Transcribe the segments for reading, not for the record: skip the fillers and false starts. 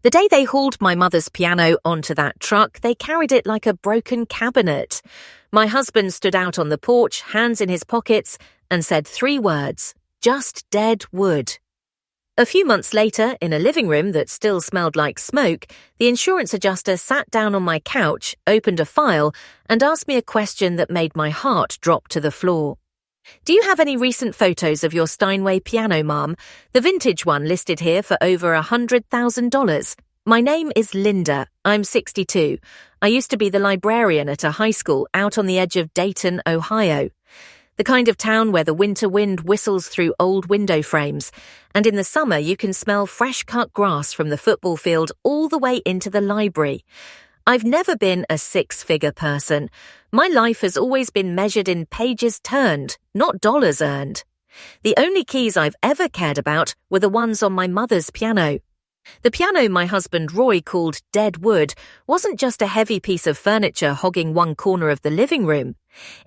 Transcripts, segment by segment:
The day they hauled my mother's piano onto that truck, they carried it like a broken cabinet. My husband stood out on the porch, hands in his pockets, and said 3 words, "Just dead wood." A few months later, in a living room that still smelled like smoke, the insurance adjuster sat down on my couch, opened a file, and asked me a question that made my heart drop to the floor. "Do you have any recent photos of your Steinway piano, Mom? The vintage one listed here for over $100,000. My name is Linda. I'm 62. I used to be the librarian at a high school out on the edge of Dayton, Ohio. The kind of town where the winter wind whistles through old window frames, and in the summer you can smell fresh-cut grass from the football field all the way into the library. I've never been a 6-figure person. My life has always been measured in pages turned, not dollars earned. The only keys I've ever cared about were the ones on my mother's piano. The piano my husband Roy called dead wood wasn't just a heavy piece of furniture hogging one corner of the living room.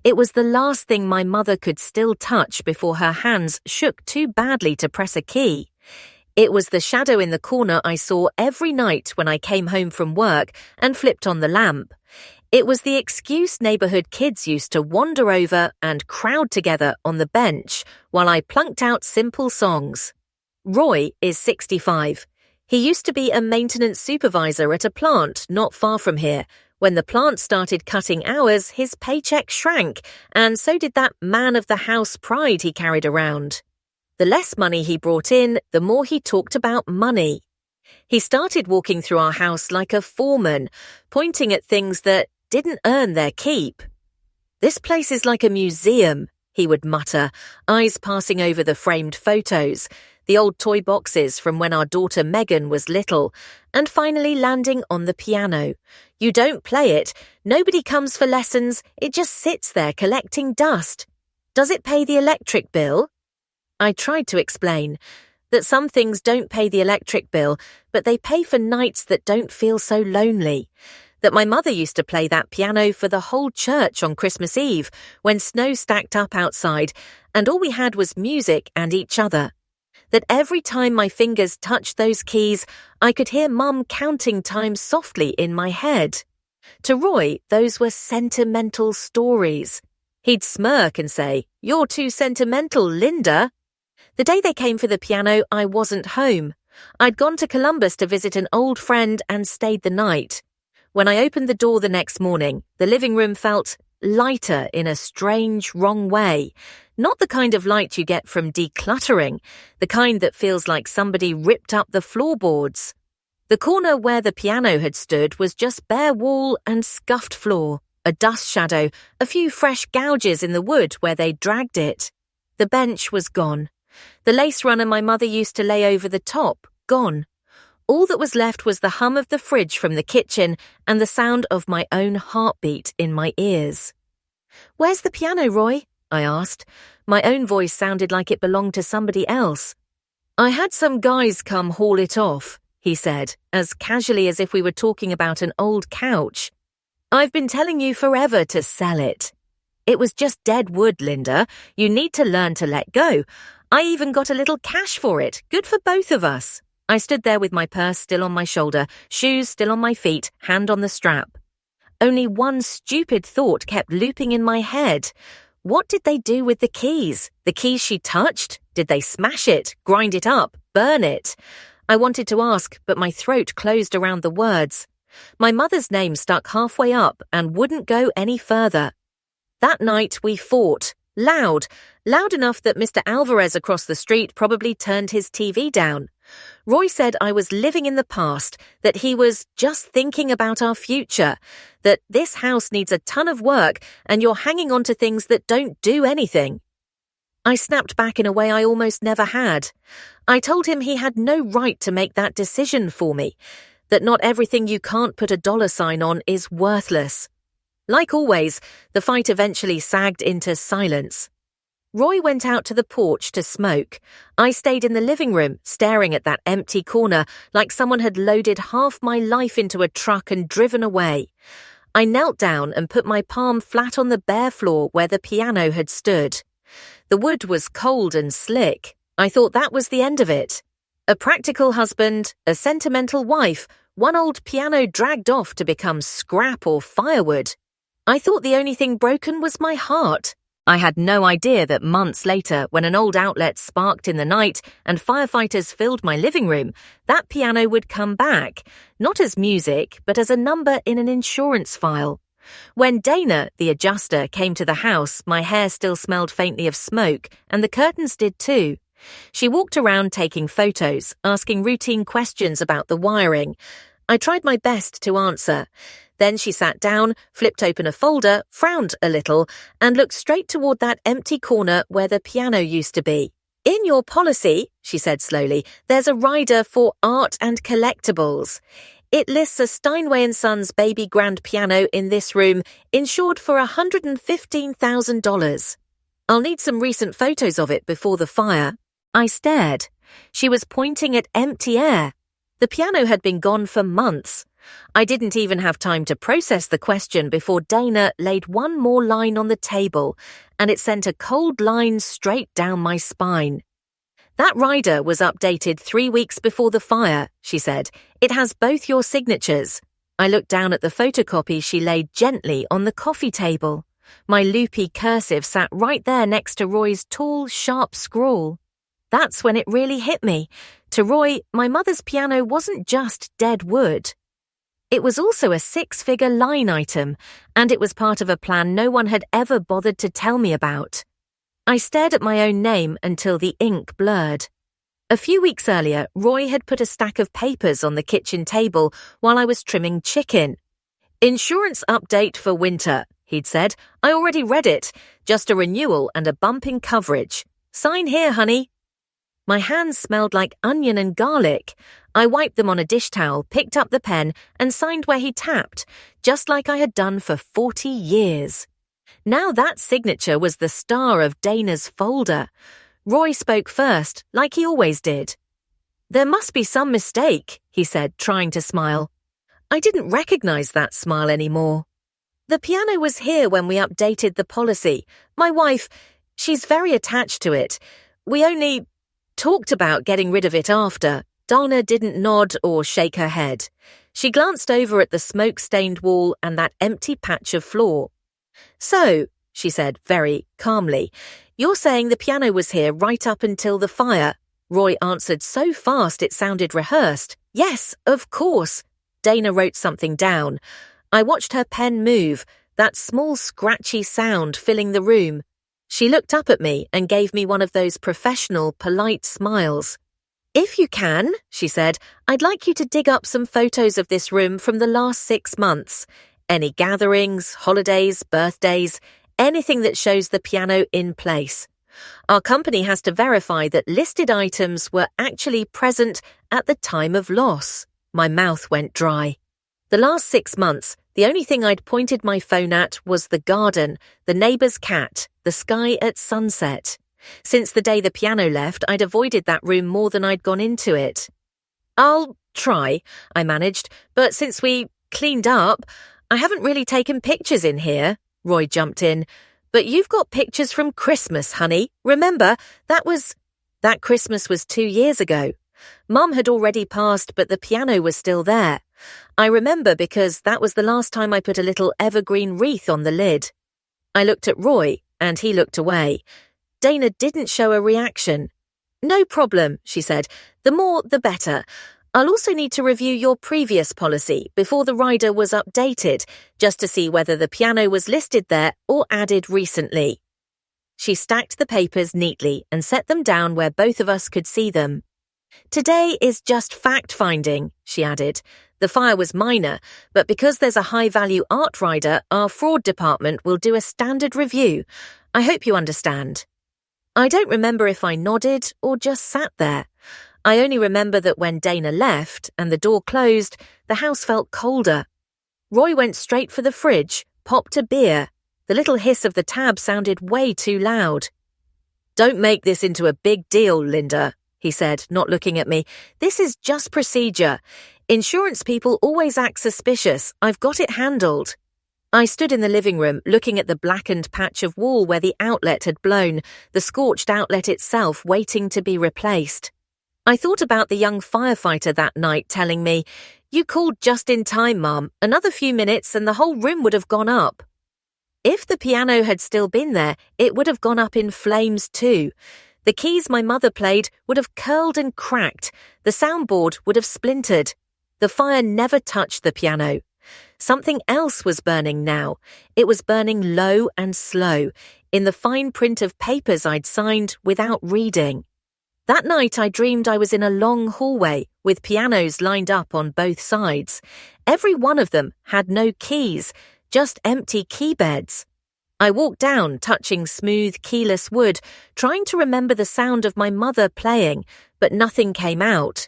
It was the last thing my mother could still touch before her hands shook too badly to press a key. It was the shadow in the corner I saw every night when I came home from work and flipped on the lamp. It was the excuse neighborhood kids used to wander over and crowd together on the bench while I plunked out simple songs. Roy is 65. He used to be a maintenance supervisor at a plant not far from here. When the plant started cutting hours, his paycheck shrank, and so did that man-of-the-house pride he carried around. The less money he brought in, the more he talked about money. He started walking through our house like a foreman, pointing at things that didn't earn their keep. "This place is like a museum," he would mutter, eyes passing over the framed photos, the old toy boxes from when our daughter Megan was little, and finally landing on the piano. "You don't play it. Nobody comes for lessons. It just sits there collecting dust. Does it pay the electric bill?" I tried to explain that some things don't pay the electric bill, but they pay for nights that don't feel so lonely. That my mother used to play that piano for the whole church on Christmas Eve when snow stacked up outside and all we had was music and each other. That every time my fingers touched those keys, I could hear Mum counting time softly in my head. To Roy, those were sentimental stories. He'd smirk and say, "You're too sentimental, Linda." The day they came for the piano, I wasn't home. I'd gone to Columbus to visit an old friend and stayed the night. When I opened the door the next morning, the living room felt lighter in a strange, wrong way. Not the kind of light you get from decluttering, the kind that feels like somebody ripped up the floorboards. The corner where the piano had stood was just bare wall and scuffed floor, a dust shadow, a few fresh gouges in the wood where they dragged it. The bench was gone. The lace runner my mother used to lay over the top, gone. All that was left was the hum of the fridge from the kitchen and the sound of my own heartbeat in my ears. "Where's the piano, Roy?" I asked. My own voice sounded like it belonged to somebody else. "I had some guys come haul it off," he said, as casually as if we were talking about an old couch. "I've been telling you forever to sell it. It was just dead wood, Linda. You need to learn to let go. I even got a little cash for it. Good for both of us." I stood there with my purse still on my shoulder, shoes still on my feet, hand on the strap. Only one stupid thought kept looping in my head. What did they do with the keys? The keys she touched? Did they smash it, grind it up, burn it? I wanted to ask, but my throat closed around the words. My mother's name stuck halfway up and wouldn't go any further. That night we fought. Loud enough that Mr. Alvarez across the street probably turned his TV down. Roy said I was living in the past, that he was just thinking about our future, that this house needs a ton of work and you're hanging on to things that don't do anything. I snapped back in a way I almost never had. I told him he had no right to make that decision for me, that not everything you can't put a dollar sign on is worthless. Like always, the fight eventually sagged into silence. Roy went out to the porch to smoke. I stayed in the living room, staring at that empty corner like someone had loaded half my life into a truck and driven away. I knelt down and put my palm flat on the bare floor where the piano had stood. The wood was cold and slick. I thought that was the end of it. A practical husband, a sentimental wife, one old piano dragged off to become scrap or firewood. I thought the only thing broken was my heart. I had no idea that months later, when an old outlet sparked in the night and firefighters filled my living room, that piano would come back, not as music, but as a number in an insurance file. When Dana, the adjuster, came to the house, my hair still smelled faintly of smoke, and the curtains did too. She walked around taking photos, asking routine questions about the wiring. I tried my best to answer. Then she sat down, flipped open a folder, frowned a little, and looked straight toward that empty corner where the piano used to be. In your policy, she said slowly, there's a rider for art and collectibles. It lists a Steinway & Sons baby grand piano in this room, insured for $115,000. I'll need some recent photos of it before the fire. I stared. She was pointing at empty air. The piano had been gone for months. I didn't even have time to process the question before Dana laid one more line on the table, and it sent a cold line straight down my spine. That rider was updated 3 weeks before the fire, she said. It has both your signatures. I looked down at the photocopy she laid gently on the coffee table. My loopy cursive sat right there next to Roy's tall, sharp scrawl. That's when it really hit me. To Roy, my mother's piano wasn't just dead wood. It was also a 6-figure line item, and it was part of a plan no one had ever bothered to tell me about. I stared at my own name until the ink blurred. A few weeks earlier, Roy had put a stack of papers on the kitchen table while I was trimming chicken. Insurance update for winter, he'd said. I already read it. Just a renewal and a bump in coverage. Sign here, honey. My hands smelled like onion and garlic. I wiped them on a dish towel, picked up the pen, and signed where he tapped, just like I had done for 40 years. Now that signature was the star of Dana's folder. Roy spoke first, like he always did. There must be some mistake, he said, trying to smile. I didn't recognize that smile anymore. The piano was here when we updated the policy. My wife, she's very attached to it. We only talked about getting rid of it after. Dana didn't nod or shake her head. She glanced over at the smoke-stained wall and that empty patch of floor. So, she said very calmly, you're saying the piano was here right up until the fire? Roy answered so fast it sounded rehearsed. Yes, of course. Dana wrote something down. I watched her pen move, that small scratchy sound filling the room. She looked up at me and gave me one of those professional, polite smiles. If you can, she said, I'd like you to dig up some photos of this room from the last 6 months. Any gatherings, holidays, birthdays, anything that shows the piano in place. Our company has to verify that listed items were actually present at the time of loss. My mouth went dry. The last 6 months, the only thing I'd pointed my phone at was the garden, the neighbour's cat, the sky at sunset. Since the day the piano left, I'd avoided that room more than I'd gone into it. I'll try, I managed, but since we cleaned up, I haven't really taken pictures in here. Roy jumped in. But you've got pictures from Christmas, honey. Remember, that Christmas was 2 years ago. Mum had already passed, but the piano was still there. I remember because that was the last time I put a little evergreen wreath on the lid. I looked at Roy, and he looked away. Dana didn't show a reaction. No problem, she said. The more, the better. I'll also need to review your previous policy before the rider was updated, just to see whether the piano was listed there or added recently. She stacked the papers neatly and set them down where both of us could see them. Today is just fact-finding, she added. The fire was minor, but because there's a high-value art rider, our fraud department will do a standard review. I hope you understand. I don't remember if I nodded or just sat there. I only remember that when Dana left and the door closed, the house felt colder. Roy went straight for the fridge, popped a beer. The little hiss of the tab sounded way too loud. Don't make this into a big deal, Linda, he said, not looking at me. This is just procedure. Insurance people always act suspicious. I've got it handled. I stood in the living room, looking at the blackened patch of wall where the outlet had blown, the scorched outlet itself waiting to be replaced. I thought about the young firefighter that night telling me, "You called just in time, Mum. Another few minutes and the whole room would have gone up." If the piano had still been there, it would have gone up in flames too. The keys my mother played would have curled and cracked. The soundboard would have splintered. The fire never touched the piano. Something else was burning now. It was burning low and slow, in the fine print of papers I'd signed without reading. That night I dreamed I was in a long hallway with pianos lined up on both sides. Every one of them had no keys, just empty key beds. I walked down, touching smooth, keyless wood, trying to remember the sound of my mother playing, but nothing came out.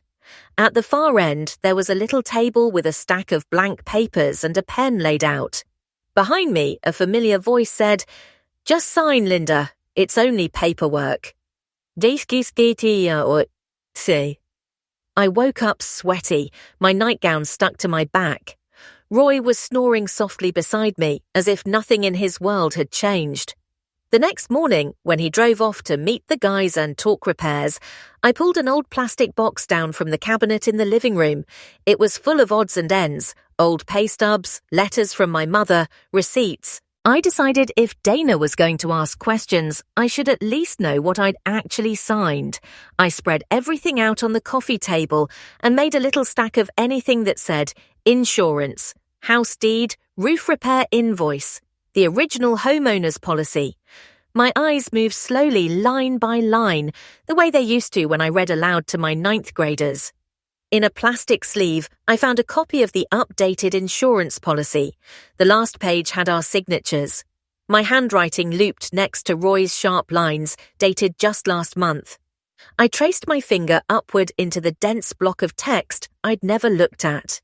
At the far end, there was a little table with a stack of blank papers and a pen laid out. Behind me, a familiar voice said, "Just sign, Linda. It's only paperwork." I woke up sweaty, my nightgown stuck to my back. Roy was snoring softly beside me, as if nothing in his world had changed. The next morning, when he drove off to meet the guys and talk repairs, I pulled an old plastic box down from the cabinet in the living room. It was full of odds and ends, old pay stubs, letters from my mother, receipts. I decided if Dana was going to ask questions, I should at least know what I'd actually signed. I spread everything out on the coffee table and made a little stack of anything that said insurance, house deed, roof repair invoice, the original homeowner's policy. My eyes moved slowly, line by line, the way they used to when I read aloud to my 9th graders. In a plastic sleeve, I found a copy of the updated insurance policy. The last page had our signatures. My handwriting looped next to Roy's sharp lines, dated just last month. I traced my finger upward into the dense block of text I'd never looked at.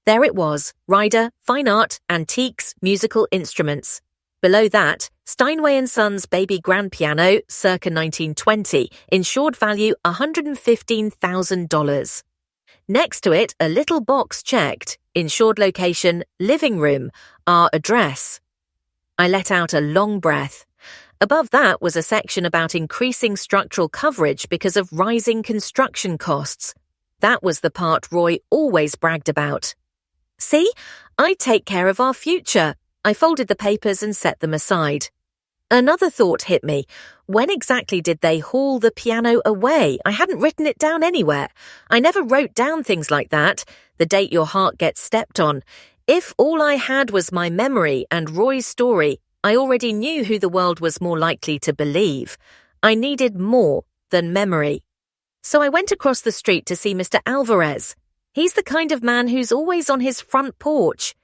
There it was, Ryder, Fine Art, Antiques, Musical Instruments. Below that, Steinway & Sons baby grand piano, circa 1920, insured value $115,000. Next to it, a little box checked, insured location, living room, our address. I let out a long breath. Above that was a section about increasing structural coverage because of rising construction costs. That was the part Roy always bragged about. "See, I take care of our future." I folded the papers and set them aside. Another thought hit me. When exactly did they haul the piano away? I hadn't written it down anywhere. I never wrote down things like that, the date your heart gets stepped on. If all I had was my memory and Roy's story, I already knew who the world was more likely to believe. I needed more than memory. So I went across the street to see Mr. Alvarez. He's the kind of man who's always on his front porch.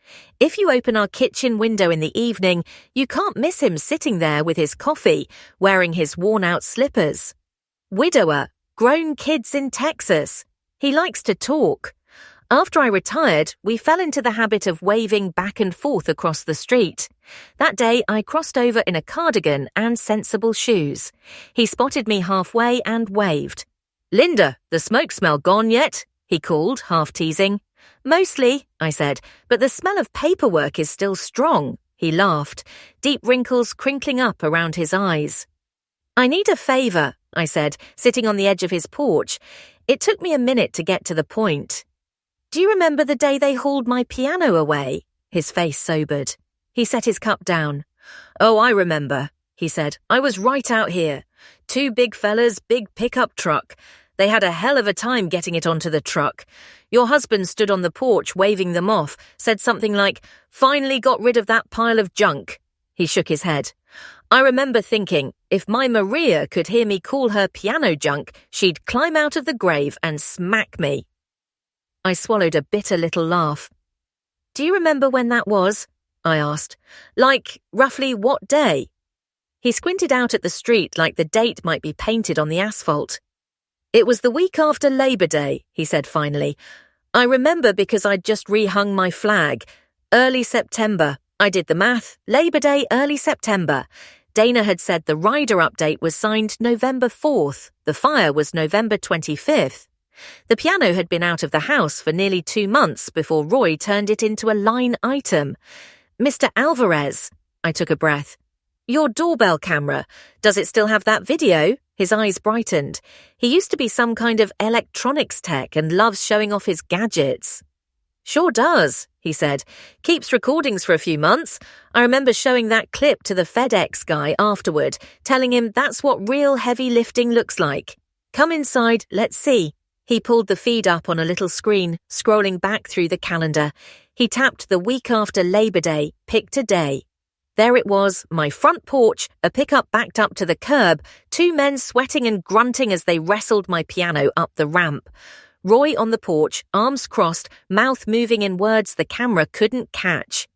If you open our kitchen window in the evening, you can't miss him sitting there with his coffee, wearing his worn-out slippers. Widower, grown kids in Texas. He likes to talk. After I retired, we fell into the habit of waving back and forth across the street. That day, I crossed over in a cardigan and sensible shoes. He spotted me halfway and waved. "Linda, the smoke smell gone yet?" he called, half teasing. "Mostly," I said, "but the smell of paperwork is still strong." He laughed, deep wrinkles crinkling up around his eyes. "I need a favor," I said, sitting on the edge of his porch. It took me a minute to get to the point. "Do you remember the day they hauled my piano away?" His face sobered. He set his cup down. "Oh, I remember," he said. "I was right out here. 2 big fellas, big pickup truck. They had a hell of a time getting it onto the truck. Your husband stood on the porch waving them off, said something like, 'Finally got rid of that pile of junk.'" He shook his head. "I remember thinking, if my Maria could hear me call her piano junk, she'd climb out of the grave and smack me." I swallowed a bitter little laugh. "Do you remember when that was?" I asked. "Like, roughly what day?" He squinted out at the street like the date might be painted on the asphalt. "It was the week after Labor Day," he said finally. "I remember because I'd just rehung my flag. Early September. I did the math. Labor Day, early September. Dana had said the rider update was signed November 4th. The fire was November 25th. The piano had been out of the house for nearly 2 months before Roy turned it into a line item. Mr. Alvarez," I took a breath. "Your doorbell camera, does it still have that video?" His eyes brightened. He used to be some kind of electronics tech and loves showing off his gadgets. Sure does, he said. Keeps recordings for a few months. I remember showing that clip to the FedEx guy afterward, telling him that's what real heavy lifting looks like. Come inside, let's see. He pulled the feed up on a little screen, scrolling back through the calendar. He tapped the week after Labor Day, picked a day. There it was, my front porch, a pickup backed up to the curb, two men sweating and grunting as they wrestled my piano up the ramp. Roy on the porch, arms crossed, mouth moving in words the camera couldn't catch.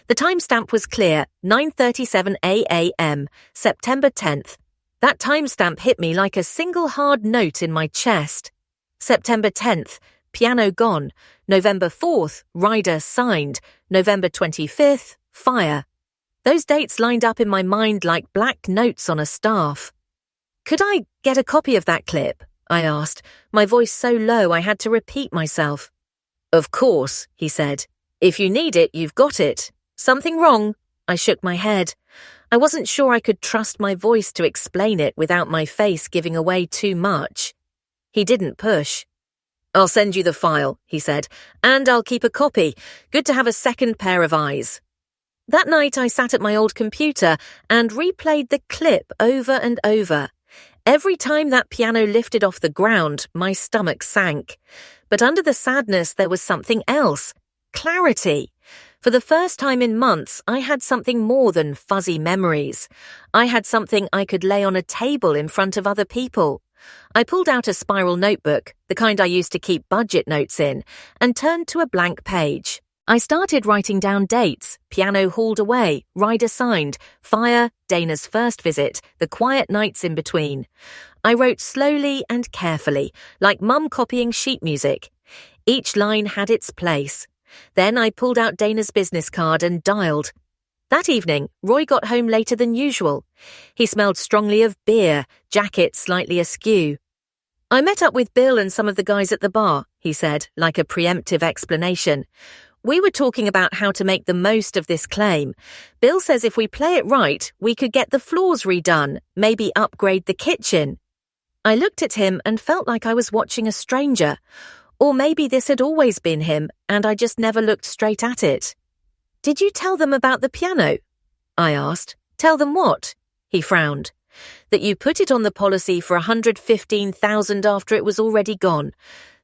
The timestamp was clear, 9:37 a.m., September 10th. That timestamp hit me like a single hard note in my chest. September 10th, piano gone. November 4th, rider signed. November 25th, fire. Those dates lined up in my mind like black notes on a staff. Could I get a copy of that clip? I asked, my voice so low I had to repeat myself. Of course, he said. If you need it, you've got it. Something wrong? I shook my head. I wasn't sure I could trust my voice to explain it without my face giving away too much. He didn't push. I'll send you the file, he said, and I'll keep a copy. Good to have a second pair of eyes. That night I sat at my old computer and replayed the clip over and over. Every time that piano lifted off the ground, my stomach sank. But under the sadness there was something else. Clarity. For the first time in months, I had something more than fuzzy memories. I had something I could lay on a table in front of other people. I pulled out a spiral notebook, the kind I used to keep budget notes in, and turned to a blank page. I started writing down dates, piano hauled away, rider signed, fire, Dana's first visit, the quiet nights in between. I wrote slowly and carefully, like mum copying sheet music. Each line had its place. Then I pulled out Dana's business card and dialed. That evening, Roy got home later than usual. He smelled strongly of beer, jacket slightly askew. I met up with Bill and some of the guys at the bar, he said, like a preemptive explanation. We were talking about how to make the most of this claim. Bill says if we play it right, we could get the floors redone, maybe upgrade the kitchen. I looked at him and felt like I was watching a stranger. Or maybe this had always been him, and I just never looked straight at it. Did you tell them about the piano? I asked. Tell them what? He frowned. That you put it on the policy for $115,000 after it was already gone.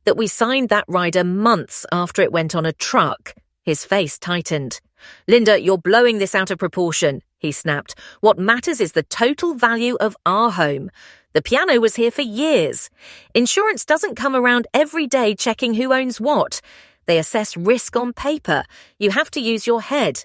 That we signed that rider months after it went on a truck. His face tightened. Linda, you're blowing this out of proportion, he snapped. What matters is the total value of our home. The piano was here for years. Insurance doesn't come around every day checking who owns what. They assess risk on paper. You have to use your head.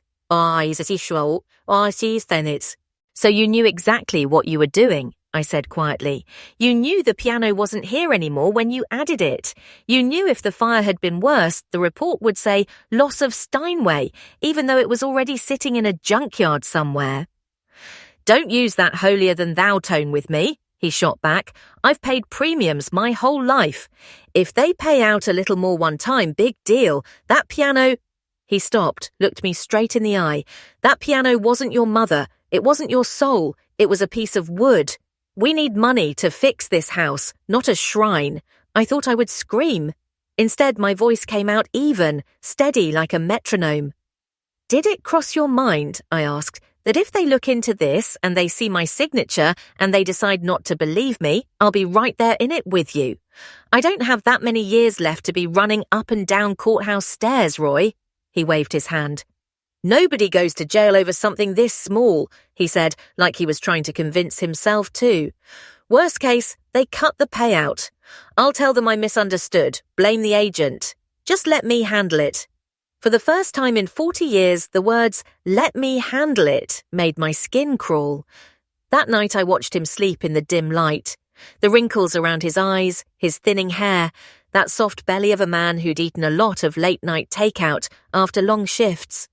So you knew exactly what you were doing, I said quietly. You knew the piano wasn't here anymore when you added it. You knew if the fire had been worse, the report would say loss of Steinway, even though it was already sitting in a junkyard somewhere. Don't use that holier-than-thou tone with me, he shot back. I've paid premiums my whole life. If they pay out a little more one time, big deal. That piano... He stopped, looked me straight in the eye. That piano wasn't your mother. It wasn't your soul. It was a piece of wood. We need money to fix this house, not a shrine. I thought I would scream. Instead, my voice came out even, steady like a metronome. Did it cross your mind, I asked, that if they look into this and they see my signature and they decide not to believe me, I'll be right there in it with you. I don't have that many years left to be running up and down courthouse stairs, Roy. He waved his hand. Nobody goes to jail over something this small, he said, like he was trying to convince himself too. Worst case, they cut the payout. I'll tell them I misunderstood, blame the agent. Just let me handle it. For the first time in 40 years, the words, let me handle it, made my skin crawl. That night I watched him sleep in the dim light. The wrinkles around his eyes, his thinning hair, that soft belly of a man who'd eaten a lot of late-night takeout after long shifts.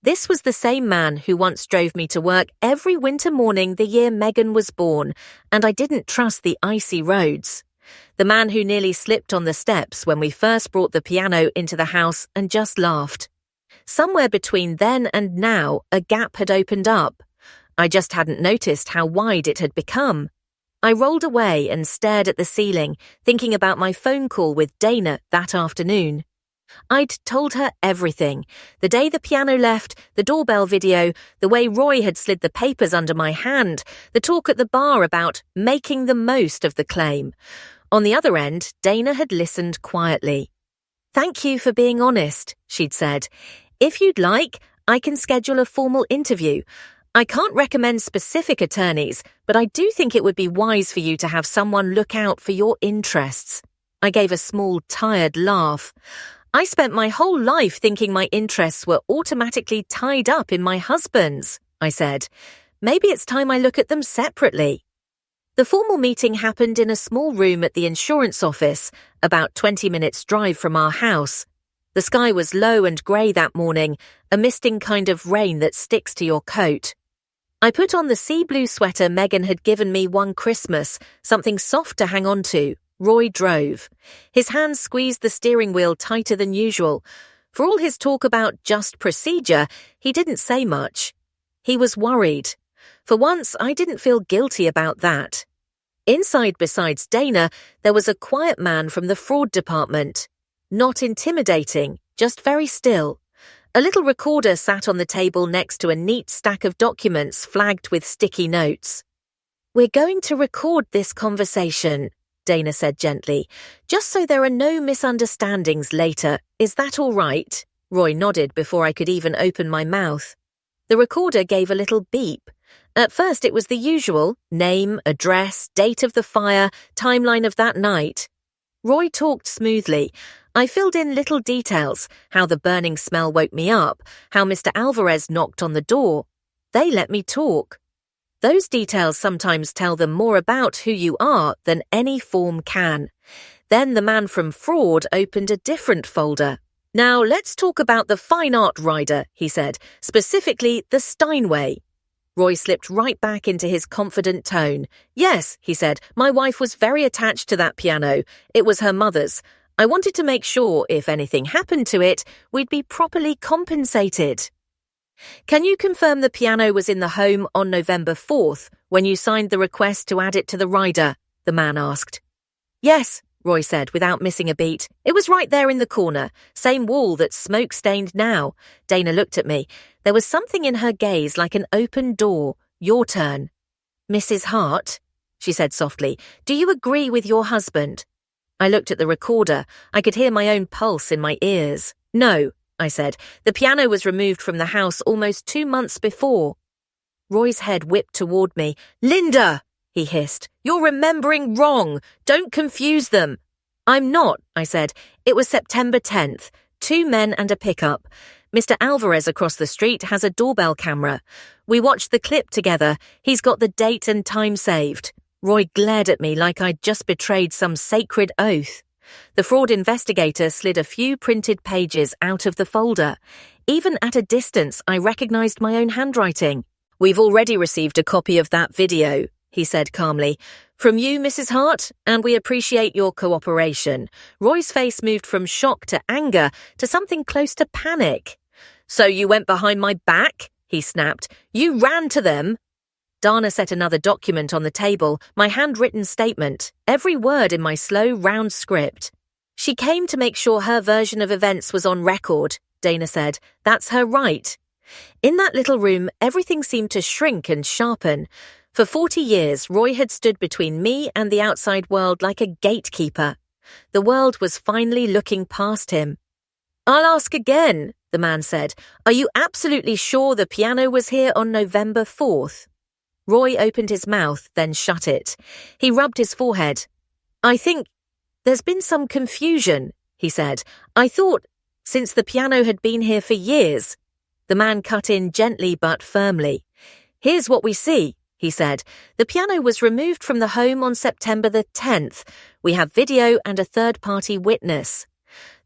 This was the same man who once drove me to work every winter morning the year Megan was born, and I didn't trust the icy roads. The man who nearly slipped on the steps when we first brought the piano into the house and just laughed. Somewhere between then and now, a gap had opened up. I just hadn't noticed how wide it had become. I rolled away and stared at the ceiling, thinking about my phone call with Dana that afternoon. I'd told her everything. The day the piano left, the doorbell video, the way Roy had slid the papers under my hand, the talk at the bar about making the most of the claim. On the other end, Dana had listened quietly. "Thank you for being honest," she'd said. "If you'd like, I can schedule a formal interview. I can't recommend specific attorneys, but I do think it would be wise for you to have someone look out for your interests." I gave a small, tired laugh. I spent my whole life thinking my interests were automatically tied up in my husband's, I said. Maybe it's time I look at them separately. The formal meeting happened in a small room at the insurance office, about 20 minutes' drive from our house. The sky was low and grey that morning, a misting kind of rain that sticks to your coat. I put on the sea blue sweater Megan had given me one Christmas, something soft to hang on to. Roy drove. His hands squeezed the steering wheel tighter than usual. For all his talk about just procedure, he didn't say much. He was worried. For once, I didn't feel guilty about that. Inside, besides Dana, there was a quiet man from the fraud department. Not intimidating, just very still. A little recorder sat on the table next to a neat stack of documents flagged with sticky notes. "We're going to record this conversation," Dana said gently, "just so there are no misunderstandings later. Is that all right?" Roy nodded before I could even open my mouth. The recorder gave a little beep. At first it was the usual: name, address, date of the fire, timeline of that night. Roy talked smoothly. I filled in little details: how the burning smell woke me up, how Mr. Alvarez knocked on the door. They let me talk. Those details sometimes tell them more about who you are than any form can. Then the man from fraud opened a different folder. "Now let's talk about the fine art rider," he said, "specifically the Steinway." Roy slipped right back into his confident tone. "Yes," he said, "my wife was very attached to that piano. It was her mother's. I wanted to make sure, if anything happened to it, we'd be properly compensated." "Can you confirm the piano was in the home on November 4th, when you signed the request to add it to the rider?" the man asked. "Yes," Roy said without missing a beat. "It was right there in the corner, same wall that's smoke-stained now." Dana looked at me. There was something in her gaze like an open door. "Your turn." "Mrs. Hart," she said softly, "do you agree with your husband?" I looked at the recorder. I could hear my own pulse in my ears. "No," I said. "The piano was removed from the house almost 2 months before." Roy's head whipped toward me. "Linda!" he hissed. "You're remembering wrong. Don't confuse them." "I'm not," I said. "It was September 10th. 2 men and a pickup. Mr. Alvarez across the street has a doorbell camera. We watched the clip together. He's got the date and time saved." Roy glared at me like I'd just betrayed some sacred oath. The fraud investigator slid a few printed pages out of the folder. Even at a distance, I recognized my own handwriting. "We've already received a copy of that video," he said calmly. "From you, Mrs. Hart, and we appreciate your cooperation." Roy's face moved from shock to anger to something close to panic. "So you went behind my back?" he snapped. "You ran to them?" Dana set another document on the table, my handwritten statement, every word in my slow, round script. "She came to make sure her version of events was on record," Dana said. "That's her right." In that little room, everything seemed to shrink and sharpen. For 40 years, Roy had stood between me and the outside world like a gatekeeper. The world was finally looking past him. "I'll ask again," the man said. "Are you absolutely sure the piano was here on November 4th? Roy opened his mouth, then shut it. He rubbed his forehead. "I think there's been some confusion," he said. "I thought, since the piano had been here for years." The man cut in gently but firmly. "Here's what we see," he said. "The piano was removed from the home on September the 10th. We have video and a third-party witness.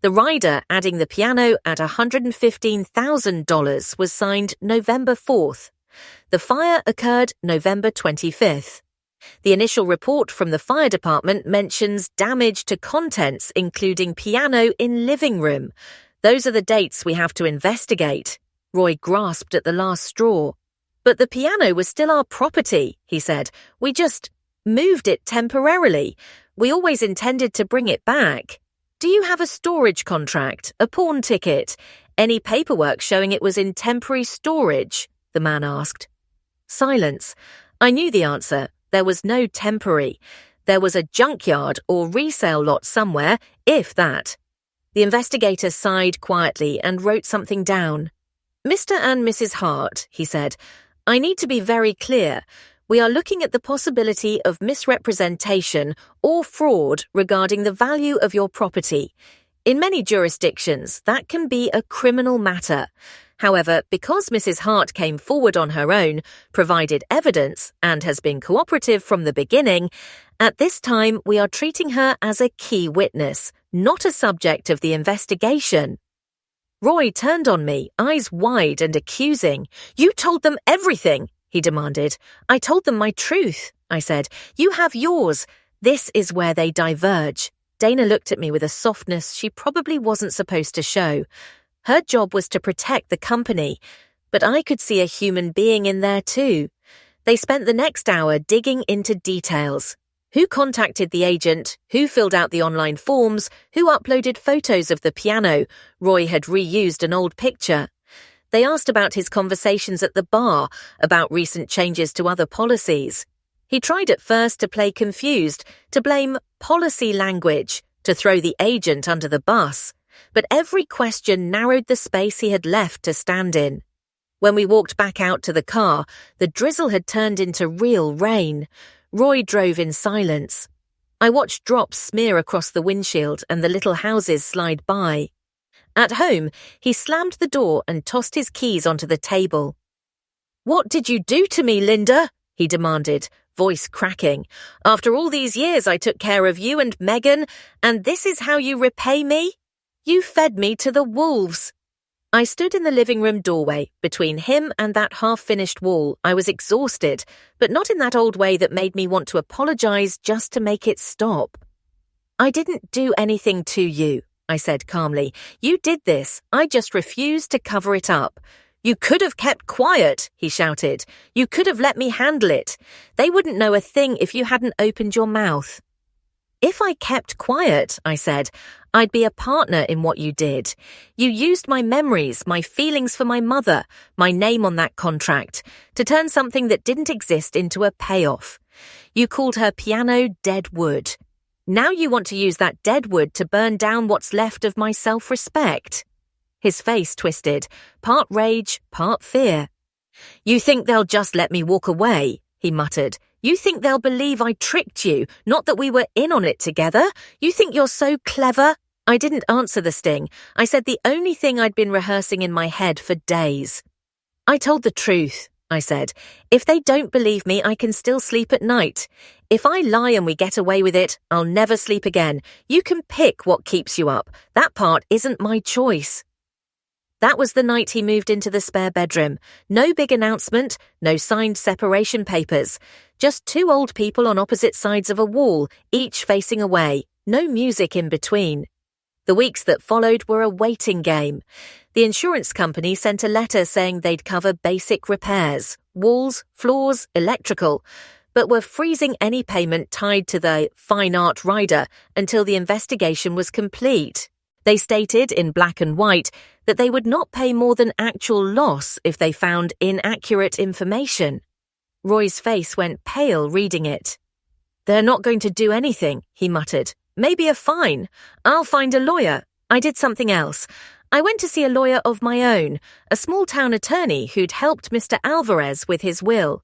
The rider adding the piano at $115,000 was signed November 4th. The fire occurred November 25th. The initial report from the fire department mentions damage to contents, including piano in living room. Those are the dates we have to investigate." Roy grasped at the last straw. "But the piano was still our property," he said. Moved it temporarily. We always intended to bring it back. Do you have a storage contract, a pawn ticket, any paperwork showing it was in temporary storage? The man asked. Silence. I knew the answer. There was no temporary. There was a junkyard or resale lot somewhere, if that. The investigator sighed quietly and wrote something down. Mr. and Mrs. Hart, he said, I need to be very clear. We are looking at the possibility of misrepresentation or fraud regarding the value of your property. In many jurisdictions, that can be a criminal matter. However, because Mrs. Hart came forward on her own, provided evidence, and has been cooperative from the beginning, at this time we are treating her as a key witness, not a subject of the investigation. Roy turned on me, eyes wide and accusing. You told them everything, he demanded. I told them my truth, I said. You have yours. This is where they diverge. Dana looked at me with a softness she probably wasn't supposed to show. Her job was to protect the company, but I could see a human being in there too. They spent the next hour digging into details. Who contacted the agent, who filled out the online forms, who uploaded photos of the piano. Roy had reused an old picture. They asked about his conversations at the bar, about recent changes to other policies. He tried at first to play confused, to blame policy language, to throw the agent under the bus. But every question narrowed the space he had left to stand in. When we walked back out to the car, the drizzle had turned into real rain. Roy drove in silence. I watched drops smear across the windshield and the little houses slide by. At home, he slammed the door and tossed his keys onto the table. What did you do to me, Linda? He demanded, voice cracking. After all these years I took care of you and Megan, and this is how you repay me? You fed me to the wolves. I stood in the living room doorway, between him and that half-finished wall. I was exhausted, but not in that old way that made me want to apologize just to make it stop. I didn't do anything to you, I said calmly. You did this. I just refused to cover it up. You could have kept quiet, he shouted. You could have let me handle it. They wouldn't know a thing if you hadn't opened your mouth. If I kept quiet, I said, I'd be a partner in what you did. You used my memories, my feelings for my mother, my name on that contract, to turn something that didn't exist into a payoff. You called her piano dead wood. Now you want to use that dead wood to burn down what's left of my self-respect. His face twisted, part rage, part fear. You think they'll just let me walk away, he muttered. You think they'll believe I tricked you, not that we were in on it together? You think you're so clever? I didn't answer the sting. I said the only thing I'd been rehearsing in my head for days. I told the truth, I said. If they don't believe me, I can still sleep at night. If I lie and we get away with it, I'll never sleep again. You can pick what keeps you up. That part isn't my choice. That was the night he moved into the spare bedroom. No big announcement, no signed separation papers. Just two old people on opposite sides of a wall, each facing away. No music in between. The weeks that followed were a waiting game. The insurance company sent a letter saying they'd cover basic repairs, walls, floors, electrical, but were freezing any payment tied to the fine art rider until the investigation was complete. They stated in black and white that they would not pay more than actual loss if they found inaccurate information. Roy's face went pale reading it. They're not going to do anything, he muttered. Maybe a fine. I'll find a lawyer. I did something else. I went to see a lawyer of my own, a small-town attorney who'd helped Mr. Alvarez with his will.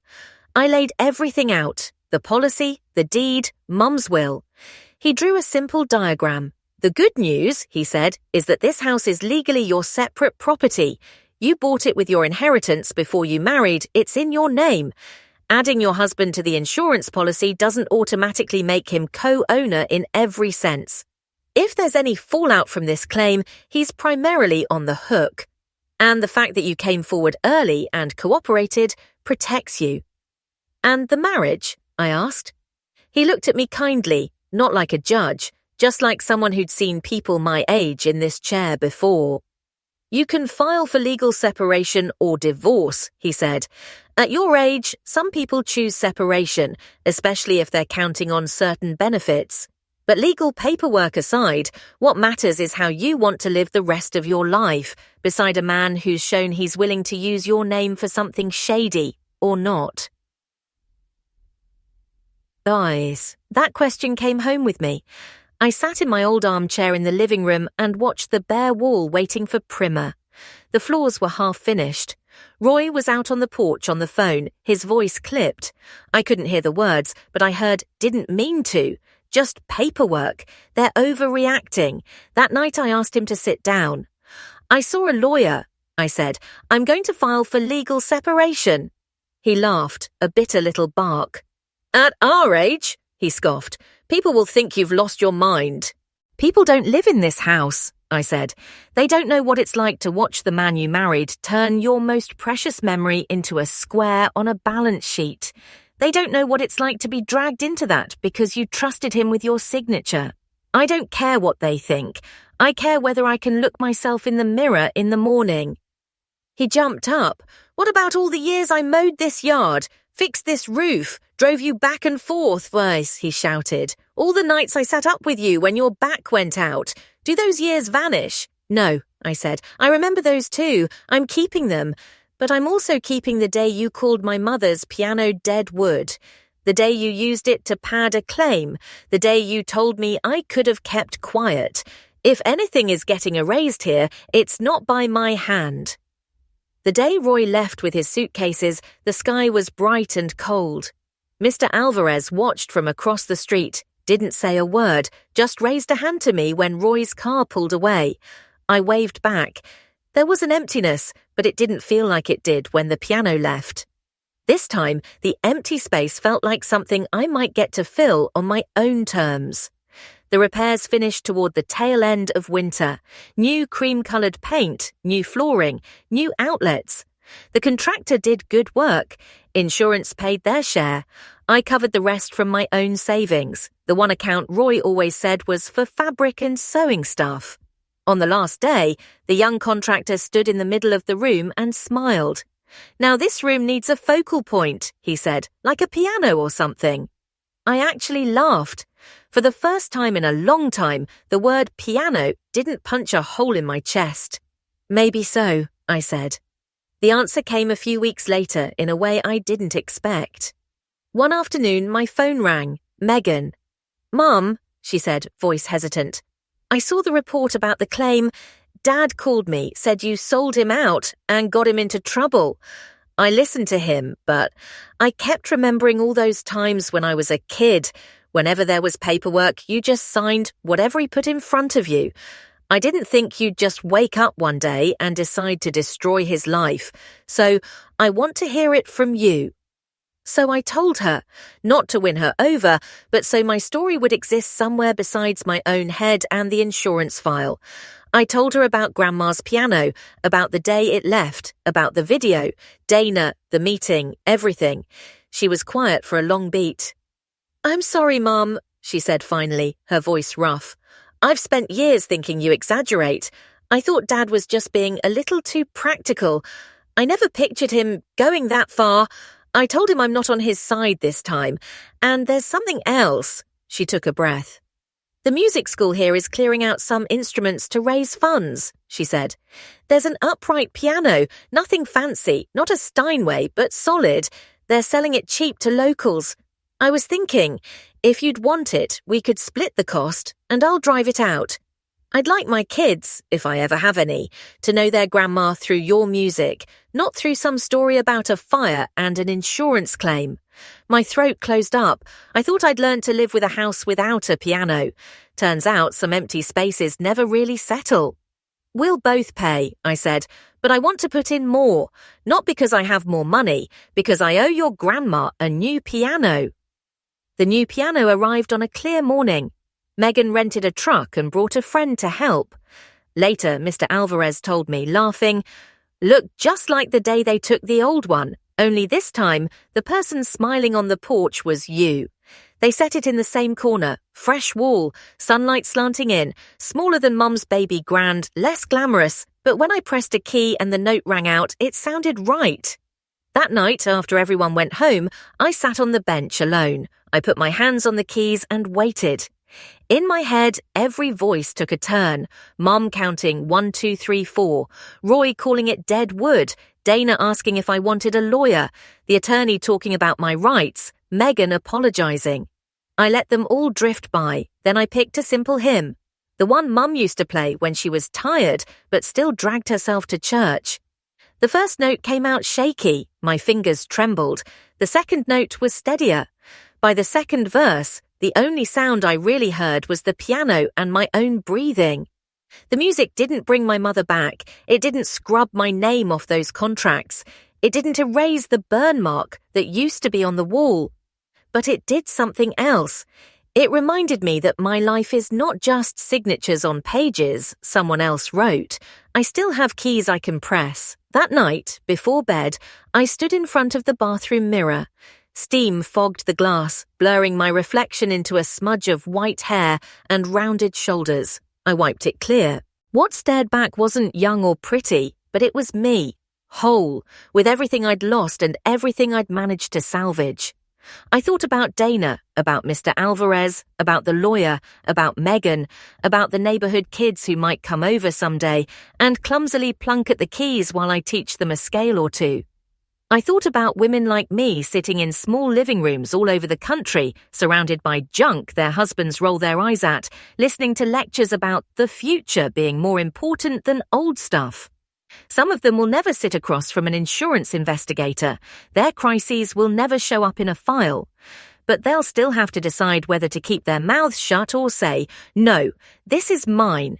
I laid everything out, the policy, the deed, Mum's will. He drew a simple diagram. The good news, he said, is that this house is legally your separate property. You bought it with your inheritance before you married. It's in your name. Adding your husband to the insurance policy doesn't automatically make him co-owner in every sense. If there's any fallout from this claim, he's primarily on the hook. And the fact that you came forward early and cooperated protects you. And the marriage? I asked. He looked at me kindly, not like a judge, just like someone who'd seen people my age in this chair before. You can file for legal separation or divorce, he said, At your age, some people choose separation, especially if they're counting on certain benefits. But legal paperwork aside, what matters is how you want to live the rest of your life, beside a man who's shown he's willing to use your name for something shady, or not. Guys, that question came home with me. I sat in my old armchair in the living room and watched the bare wall waiting for primer. The floors were half finished. Roy was out on the porch on the phone, his voice clipped. I couldn't hear the words, but I heard "didn't mean to." Just paperwork. They're overreacting. That night I asked him to sit down. "I saw a lawyer," I said. "I'm going to file for legal separation." He laughed, a bitter little bark. "At our age," he scoffed, "people will think you've lost your mind." "People don't live in this house," I said. "They don't know what it's like to watch the man you married turn your most precious memory into a square on a balance sheet. They don't know what it's like to be dragged into that because you trusted him with your signature. I don't care what they think. I care whether I can look myself in the mirror in the morning." He jumped up. "What about all the years I mowed this yard, fixed this roof, drove you back and forth, voice," he shouted. "All the nights I sat up with you when your back went out. Do those years vanish?" "No," I said. "I remember those too. I'm keeping them. But I'm also keeping the day you called my mother's piano dead wood. The day you used it to pad a claim. The day you told me I could have kept quiet. If anything is getting erased here, it's not by my hand." The day Roy left with his suitcases, the sky was bright and cold. Mr. Alvarez watched from across the street, didn't say a word, just raised a hand to me when Roy's car pulled away. I waved back. There was an emptiness, but it didn't feel like it did when the piano left. This time, the empty space felt like something I might get to fill on my own terms. The repairs finished toward the tail end of winter. New cream-coloured paint, new flooring, new outlets. The contractor did good work. Insurance paid their share. I covered the rest from my own savings. The one account Roy always said was for fabric and sewing stuff. On the last day, the young contractor stood in the middle of the room and smiled. "Now this room needs a focal point," he said, "like a piano or something." I actually laughed. For the first time in a long time, the word piano didn't punch a hole in my chest. "Maybe so," I said. The answer came a few weeks later in a way I didn't expect. One afternoon, my phone rang. Megan. "Mum," she said, voice hesitant. "I saw the report about the claim. Dad called me, said you sold him out and got him into trouble. I listened to him, but I kept remembering all those times when I was a kid. Whenever there was paperwork, you just signed whatever he put in front of you. I didn't think you'd just wake up one day and decide to destroy his life. So I want to hear it from you." So I told her, not to win her over, but so my story would exist somewhere besides my own head and the insurance file. I told her about Grandma's piano, about the day it left, about the video, Dana, the meeting, everything. She was quiet for a long beat. "I'm sorry, Mum," she said finally, her voice rough. "I've spent years thinking you exaggerate. I thought Dad was just being a little too practical. I never pictured him going that far. I told him I'm not on his side this time. And there's something else." She took a breath. "The music school here is clearing out some instruments to raise funds," she said. "There's an upright piano, nothing fancy, not a Steinway, but solid. They're selling it cheap to locals. I was thinking, if you'd want it, we could split the cost, and I'll drive it out. I'd like my kids, if I ever have any, to know their grandma through your music, not through some story about a fire and an insurance claim." My throat closed up. I thought I'd learned to live with a house without a piano. Turns out some empty spaces never really settle. "We'll both pay," I said, "but I want to put in more. Not because I have more money, because I owe your grandma a new piano." The new piano arrived on a clear morning. Megan rented a truck and brought a friend to help. Later, Mr. Alvarez told me, laughing, "Looked just like the day they took the old one, only this time, the person smiling on the porch was you. They set it in the same corner, fresh wall, sunlight slanting in, smaller than Mum's baby grand, less glamorous, but when I pressed a key and the note rang out, it sounded right." That night, after everyone went home, I sat on the bench alone. I put my hands on the keys and waited. In my head, every voice took a turn. Mum counting 1, 2, 3, 4. Roy calling it dead wood. Dana asking if I wanted a lawyer. The attorney talking about my rights. Megan apologizing. I let them all drift by. Then I picked a simple hymn. The one Mum used to play when she was tired but still dragged herself to church. The first note came out shaky. My fingers trembled. The second note was steadier. By the second verse, the only sound I really heard was the piano and my own breathing. The music didn't bring my mother back. It didn't scrub my name off those contracts. It didn't erase the burn mark that used to be on the wall. But it did something else. It reminded me that my life is not just signatures on pages someone else wrote. I still have keys I can press. That night, before bed, I stood in front of the bathroom mirror. Steam fogged the glass, blurring my reflection into a smudge of white hair and rounded shoulders. I wiped it clear. What stared back wasn't young or pretty, but it was me, whole, with everything I'd lost and everything I'd managed to salvage. I thought about Dana, about Mr. Alvarez, about the lawyer, about Megan, about the neighborhood kids who might come over someday and clumsily plunk at the keys while I teach them a scale or two. I thought about women like me sitting in small living rooms all over the country, surrounded by junk their husbands roll their eyes at, listening to lectures about the future being more important than old stuff. Some of them will never sit across from an insurance investigator. Their crises will never show up in a file. But they'll still have to decide whether to keep their mouths shut or say, "No, this is mine."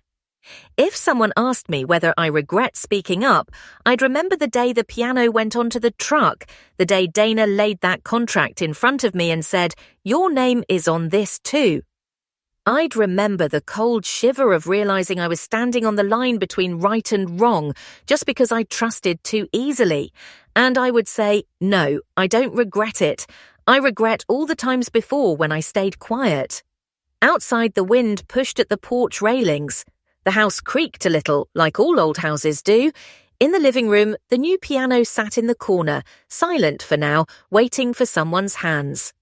If someone asked me whether I regret speaking up, I'd remember the day the piano went onto the truck, the day Dana laid that contract in front of me and said, "Your name is on this too." I'd remember the cold shiver of realizing I was standing on the line between right and wrong just because I trusted too easily. And I would say, "No, I don't regret it. I regret all the times before when I stayed quiet." Outside, the wind pushed at the porch railings. The house creaked a little, like all old houses do. In the living room, the new piano sat in the corner, silent for now, waiting for someone's hands.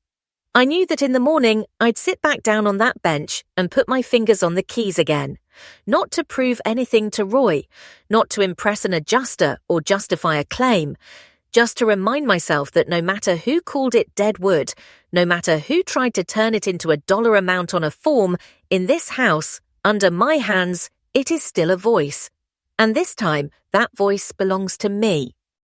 I knew that in the morning, I'd sit back down on that bench and put my fingers on the keys again. Not to prove anything to Roy, not to impress an adjuster or justify a claim, just to remind myself that no matter who called it dead wood, no matter who tried to turn it into a dollar amount on a form, in this house, under my hands, it is still a voice. And this time, that voice belongs to me.